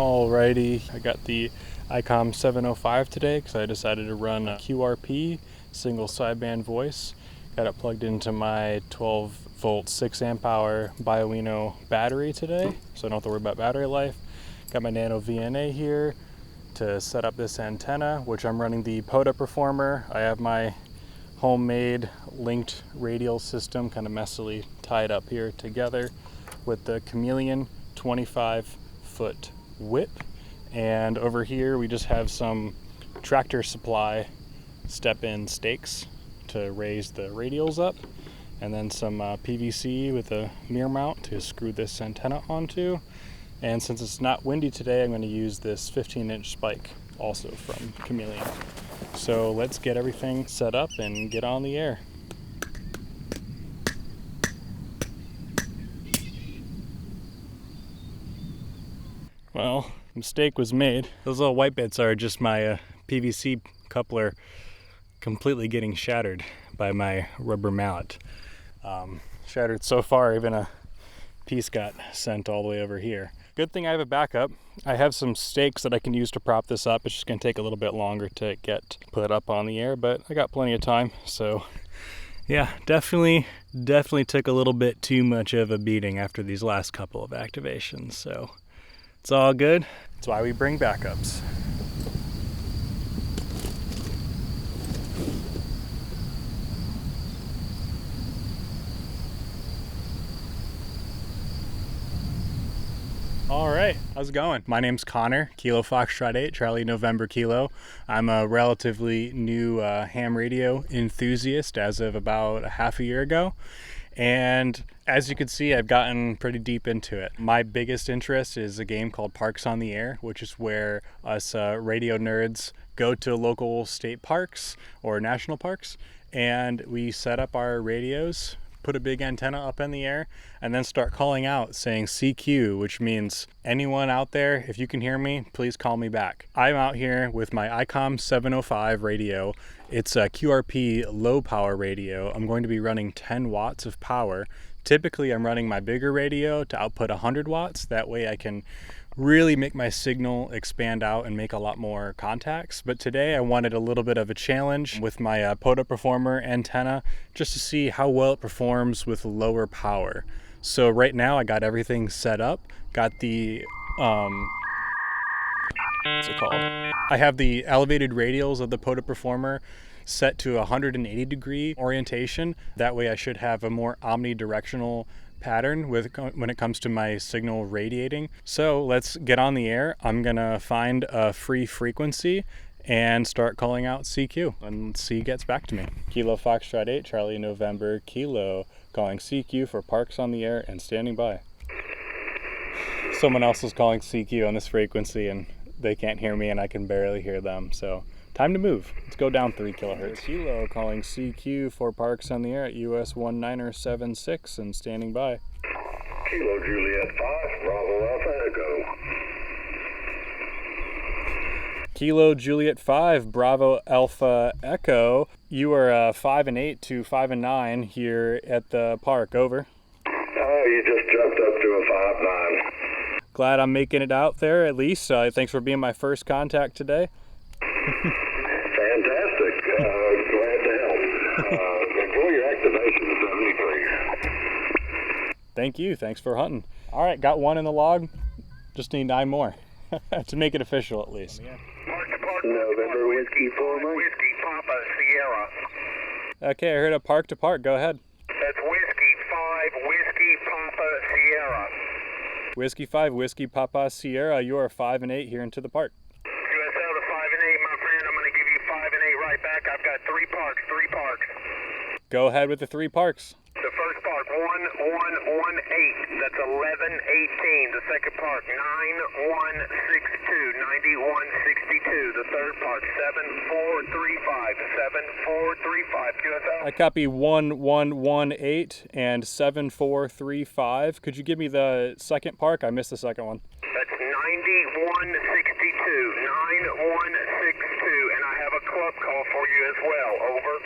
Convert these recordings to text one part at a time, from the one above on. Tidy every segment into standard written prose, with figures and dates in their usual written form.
Alrighty, I got the Icom IC-705 today because I decided to run a QRP, single sideband voice. Got it plugged into my 12 volt 6 amp hour Bioino battery today, so I don't have to worry about battery life. Got my Nano VNA here to set up this antenna, which I'm running the POTA PERformer. I have my homemade linked radial system kind of messily tied up here together with the Chameleon 25-foot whip, and over here we just have some Tractor Supply step-in stakes to raise the radials up, and then some PVC with a mirror mount to screw this antenna onto. And since it's not windy today, I'm going to use this 15-inch spike also from Chameleon. So let's get everything set up and get on the air. Well, mistake was made. Those little white bits are just my PVC coupler completely getting shattered by my rubber mallet. Shattered so far, even a piece got sent all the way over here. Good thing I have a backup. I have some stakes that I can use to prop this up. It's just going to take a little bit longer to get put up on the air, but I got plenty of time. So yeah, definitely took a little bit too much of a beating after these last couple of activations. So it's all good. That's why we bring backups. All right, how's it going? My name's Connor, Kilo Foxtrot 8, Charlie November Kilo. I'm a relatively new ham radio enthusiast as of about half a year ago. And as you can see, I've gotten pretty deep into it. My biggest interest is a game called Parks on the Air, which is where us radio nerds go to local state parks or national parks, and we set up our radios, put a big antenna up in the air, and then start calling out saying CQ, which means anyone out there, if you can hear me, please call me back. I'm out here with my Icom 705 radio. It's a QRP low power radio. I'm going to be running 10 watts of power. Typically I'm running my bigger radio to output 100 watts. That way I can really make my signal expand out and make a lot more contacts. But today I wanted a little bit of a challenge with my POTA PERformer antenna, just to see how well it performs with lower power. So right now I got everything set up, got the what's it called? I have the elevated radials of the POTA PERformer set to 180 degree orientation. That way I should have a more omnidirectional pattern when it comes to my signal radiating. So let's get on the air. I'm gonna find a free frequency and start calling out CQ and see who gets back to me. Kilo Foxtrot 8, Charlie November Kilo, calling CQ for Parks on the Air and standing by. Someone else is calling CQ on this frequency and they can't hear me and I can barely hear them. So time to move. Let's go down 3 kilohertz. Kilo calling CQ for Parks on the Air at US 1976 and standing by. Kilo Juliet 5, Bravo Alpha Echo. Kilo Juliet 5, Bravo Alpha Echo. You are 5 and 8 to 5 and 9 here at the park. Over. Oh, you just jumped up to a 5-9. Glad I'm making it out there at least. Thanks for being my first contact today. Fantastic. Glad to help. Enjoy your activation of 73. Thank you. Thanks for hunting. All right, got one in the log. Just need 9 more to make it official at least. November Whiskey 4 Whiskey Papa Sierra. Okay, I heard a park to park. Go ahead. That's Whiskey 5 Whiskey Papa Sierra. Whiskey 5 Whiskey Papa Sierra. You are 5 and 8 here into the park. QSL to 5 and 8, my friend. I'm going to give you 5 and 8 right back. I've got 3 parks. Go ahead with the 3 parks. The first park, 1118. That's 1118. The second park, 9162. 9162. The third park, 7435. 7435. QSL. I copy 1118 and 7435. Could you give me the second park? I missed the second one. That's 9162. 9162. And I have a club call for you as well. Over.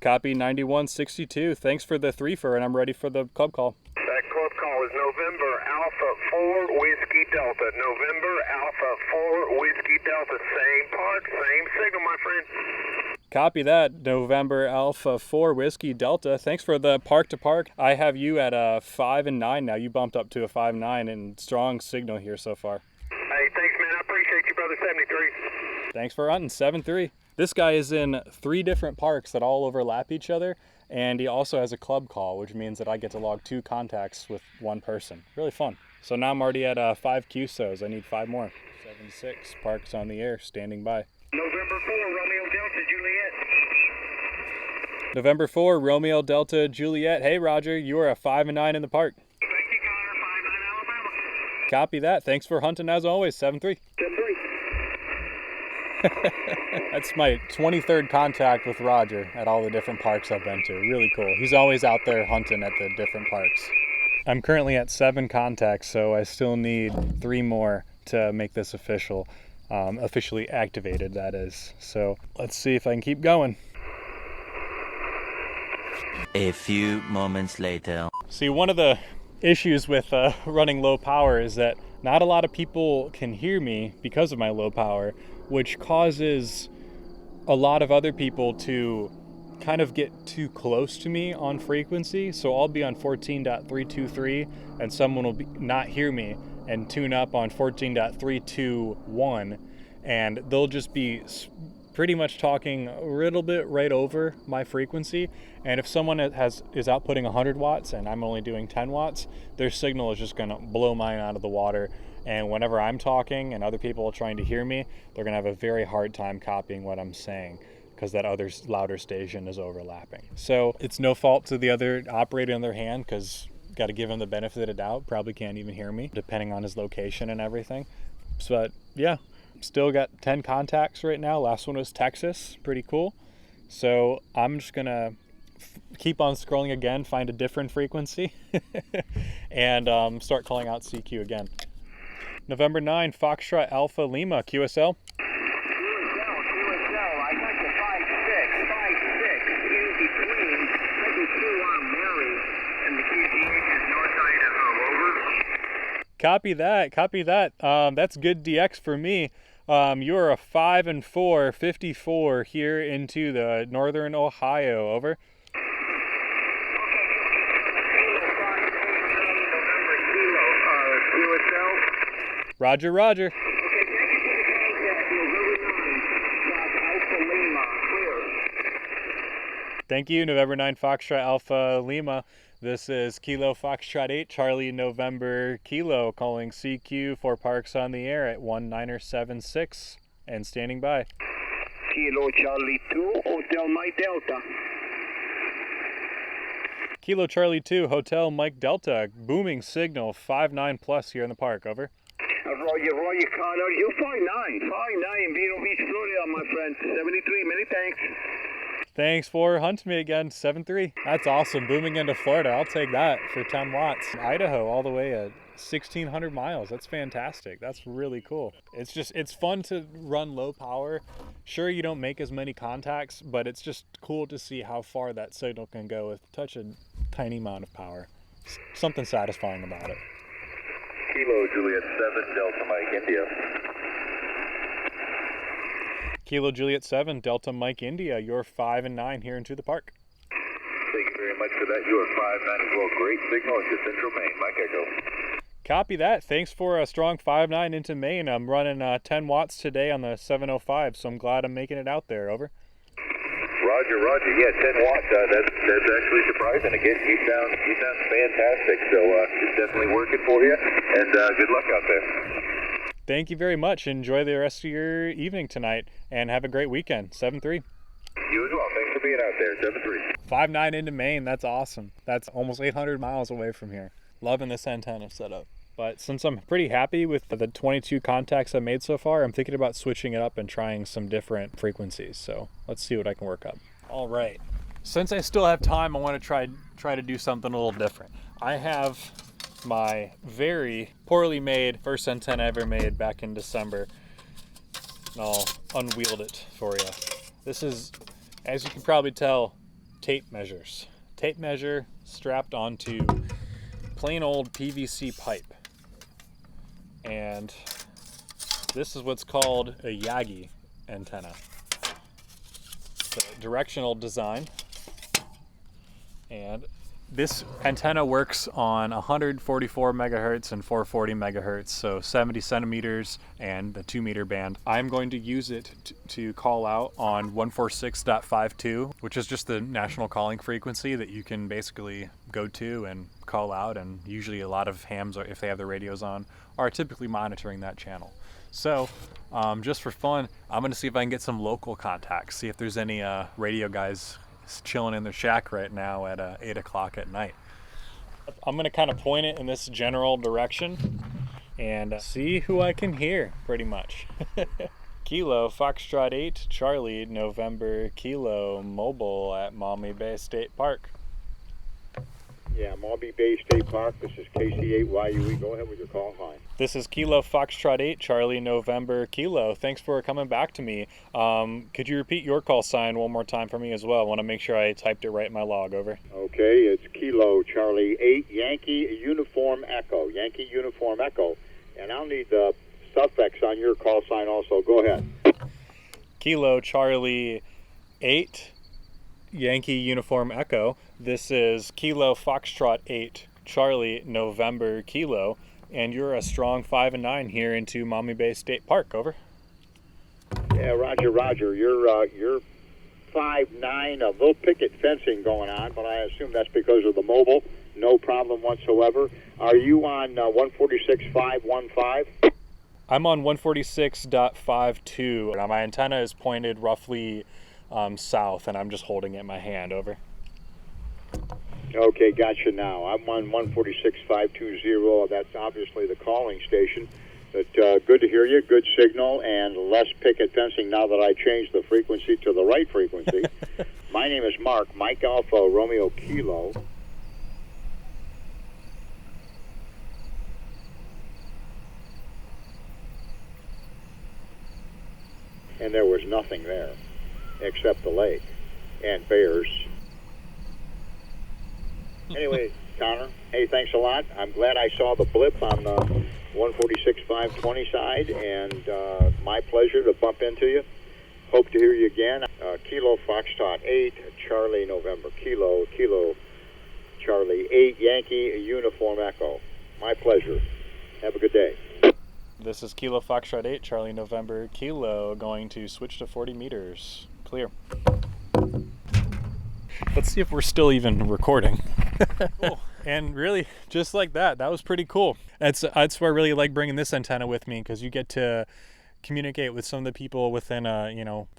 Copy 9162. Thanks for the 3-fer, and I'm ready for the club call. That club call is is November Alpha 4 Whiskey Delta. November Alpha 4 Whiskey Delta. Same park, same signal, my friend. Copy that, November Alpha 4 Whiskey Delta. Thanks for the park to park. I have you at a 5 and 9 now. You bumped up to a 5-9 and strong signal here so far. Hey, thanks, man. I appreciate you, brother. 73. Thanks for hunting, 7-3. This guy is in 3 different parks that all overlap each other, and he also has a club call, which means that I get to log 2 contacts with 1 person. Really fun. So now I'm already at 5 QSOs. I need 5 more. 7-6, parks on the air, standing by. November 4 Romeo Delta Juliet. November 4, Romeo Delta Juliet. Hey, Roger, you are a 5 and 9 in the park. Thank you, Connor. 5-9 Alabama. Copy that. Thanks for hunting as always, 7-3. 10-3. That's my 23rd contact with Roger at all the different parks I've been to. Really cool. He's always out there hunting at the different parks. I'm currently at 7 contacts, so I still need 3 more to make this official. Officially activated, that is. So let's see if I can keep going. A few moments later. See, one of the issues with running low power is that not a lot of people can hear me because of my low power, which causes a lot of other people to kind of get too close to me on frequency. So I'll be on 14.323 and someone will not hear me and tune up on 14.321, and they'll just be pretty much talking a little bit right over my frequency. And if someone is outputting 100 watts and I'm only doing 10 watts, their signal is just going to blow mine out of the water. And whenever I'm talking and other people are trying to hear me, they're going to have a very hard time copying what I'm saying because that other louder station is overlapping. So it's no fault to the other operator on their hand, because got to give him the benefit of the doubt. Probably can't even hear me depending on his location and everything. But yeah, still got 10 contacts right now. Last one was Texas. Pretty cool. So I'm just gonna keep on scrolling again, find a different frequency, and start calling out CQ again. November 9, Foxtrot Alpha Lima, QSL. QSL, I got the 5-6 in between 32 on Mary and the QTH is North Idaho. Over. Copy that. That's good DX for me. You're a 5 and 4, 54 here into the northern Ohio. Over. Roger. Okay, thank you for the contact, November 9, Alpha Lima, clear. Thank you, November 9 Foxtrot Alpha Lima. This is Kilo Foxtrot 8, Charlie November Kilo, calling CQ for parks on the air at 1976 and standing by. Kilo Charlie 2, Hotel Mike Delta. Kilo Charlie 2, Hotel Mike Delta, booming signal, 5-9 plus here in the park, over. Roger, Connor, you 5-9, Vero Beach, Florida, my friend, 73, many thanks. Thanks for hunting me again, 7-3. That's awesome, booming into Florida, I'll take that for 10 watts. Idaho all the way at 1,600 miles, that's fantastic, that's really cool. It's fun to run low power. Sure, you don't make as many contacts, but it's just cool to see how far that signal can go with such a tiny amount of power. Something satisfying about it. Kilo Juliet 7, Delta Mike, India. Kilo Juliet 7, Delta Mike India, you're 5 and 9 here into the park. Thank you very much for that. You are 5-9 as well. Great signal into Central Maine. Mike Echo. Copy that. Thanks for a strong 5-9 into Maine. I'm running 10 watts today on the 705, so I'm glad I'm making it out there. Over. Roger. Yeah, 10 watts. That's actually surprising. Again, you sound fantastic. So it's definitely working for you. And good luck out there. Thank you very much. Enjoy the rest of your evening tonight, and have a great weekend. 7-3. You as well. Thanks for being out there. 7-3. 5-9 into Maine. That's awesome. That's almost 800 miles away from here. Loving this antenna setup. But since I'm pretty happy with the 22 contacts I made so far, I'm thinking about switching it up and trying some different frequencies. So let's see what I can work up. All right. Since I still have time, I want to try to do something a little different. I have my very poorly made first antenna ever made back in December. And I'll unwield it for you. This is, as you can probably tell, tape measures. Tape measure strapped onto plain old PVC pipe. And this is what's called a Yagi antenna. It's a directional design. And this antenna works on 144 megahertz and 440 megahertz, so 70 centimeters and the 2 meter band. I'm going to use it to call out on 146.52, which is just the national calling frequency that you can basically go to and call out, and usually a lot of hams, if they have their radios on, are typically monitoring that channel. So just for fun, I'm going to see if I can get some local contacts, see if there's any radio guys chilling in their shack right now at 8 o'clock at night. I'm going to kind of point it in this general direction and see who I can hear, pretty much. Kilo Foxtrot 8 Charlie November Kilo mobile at Maumee Bay State Park. Yeah, Maumee Bay State Park. This is KC8YUE. Go ahead with your call sign. This is Kilo Foxtrot 8 Charlie November Kilo. Thanks for coming back to me. Could you repeat your call sign one more time for me as well? I want to make sure I typed it right in my log. Over. Okay, it's Kilo Charlie 8 Yankee Uniform Echo. Yankee Uniform Echo. And I'll need the suffix on your call sign also. Go ahead. Kilo Charlie 8 Yankee Uniform Echo. This is Kilo Foxtrot 8 Charlie November Kilo, and you're a strong 5 and 9 here into Maumee Bay State Park. Over. Yeah, Roger. You're 5'9", a little picket fencing going on, but I assume that's because of the mobile. No problem whatsoever. Are you on 146.515? I'm on 146.52. My antenna is pointed roughly south, and I'm just holding it in my hand. Over. Okay, gotcha now. I'm on 146.520. That's obviously the calling station. But good to hear you. Good signal and less picket fencing now that I changed the frequency to the right frequency. My name is Mark, Mike Alpha Romeo Kilo. And there was nothing there except the lake and bears. Anyway, Connor, hey, thanks a lot. I'm glad I saw the blip on the 146.520 side, and my pleasure to bump into you. Hope to hear you again. Kilo Foxtrot 8, Charlie November Kilo, Kilo Charlie 8, Yankee Uniform Echo. My pleasure. Have a good day. This is Kilo Foxtrot 8 Charlie November Kilo, going to switch to 40 meters. Clear. Let's see if we're still even recording. Cool. And really, just like that was pretty cool. That's why I really like bringing this antenna with me, because you get to communicate with some of the people within a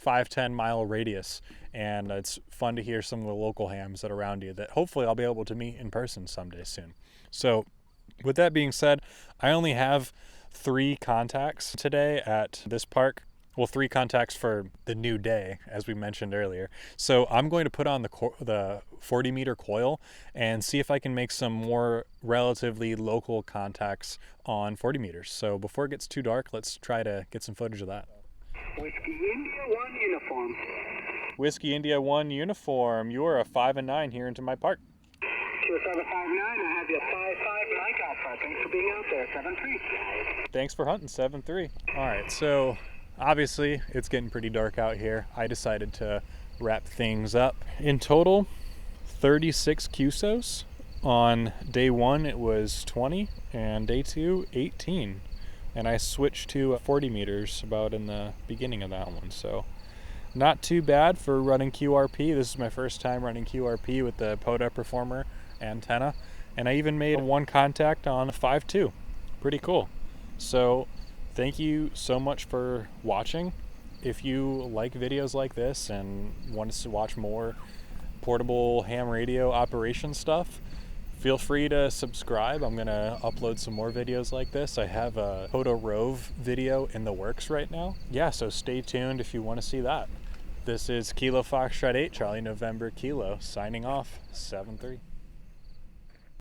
5-10 mile radius, and it's fun to hear some of the local hams that are around you that hopefully I'll be able to meet in person someday soon. So with that being said, I only have 3 contacts today at this park. Well, 3 contacts for the new day, as we mentioned earlier. So I'm going to put on the 40 meter coil and see if I can make some more relatively local contacts on 40 meters. So before it gets too dark, let's try to get some footage of that. Whiskey India 1 uniform. Whiskey India 1 uniform. You are a 5 and 9 here into my park. QSR 5'9", I have you 5'5", Mike Alpha. Thanks for being out there, 7'3". Thanks for hunting, 7'3". All right, so obviously it's getting pretty dark out here. I decided to wrap things up. In total, 36 QSOs. On day 1 it was 20, and day 2 18, and I switched to 40 meters about in the beginning of that one. So not too bad for running QRP. This is my first time running QRP with the POTA PERformer antenna, and I even made 1 contact on 5.2. Pretty cool. So thank you so much for watching. If you like videos like this and want us to watch more portable ham radio operation stuff, feel free to subscribe. I'm gonna upload some more videos like this. I have a POTA Rove video in the works right now. Yeah, so stay tuned if you want to see that. This is Kilo Foxtrot 8 Charlie November Kilo, signing off, 7-3.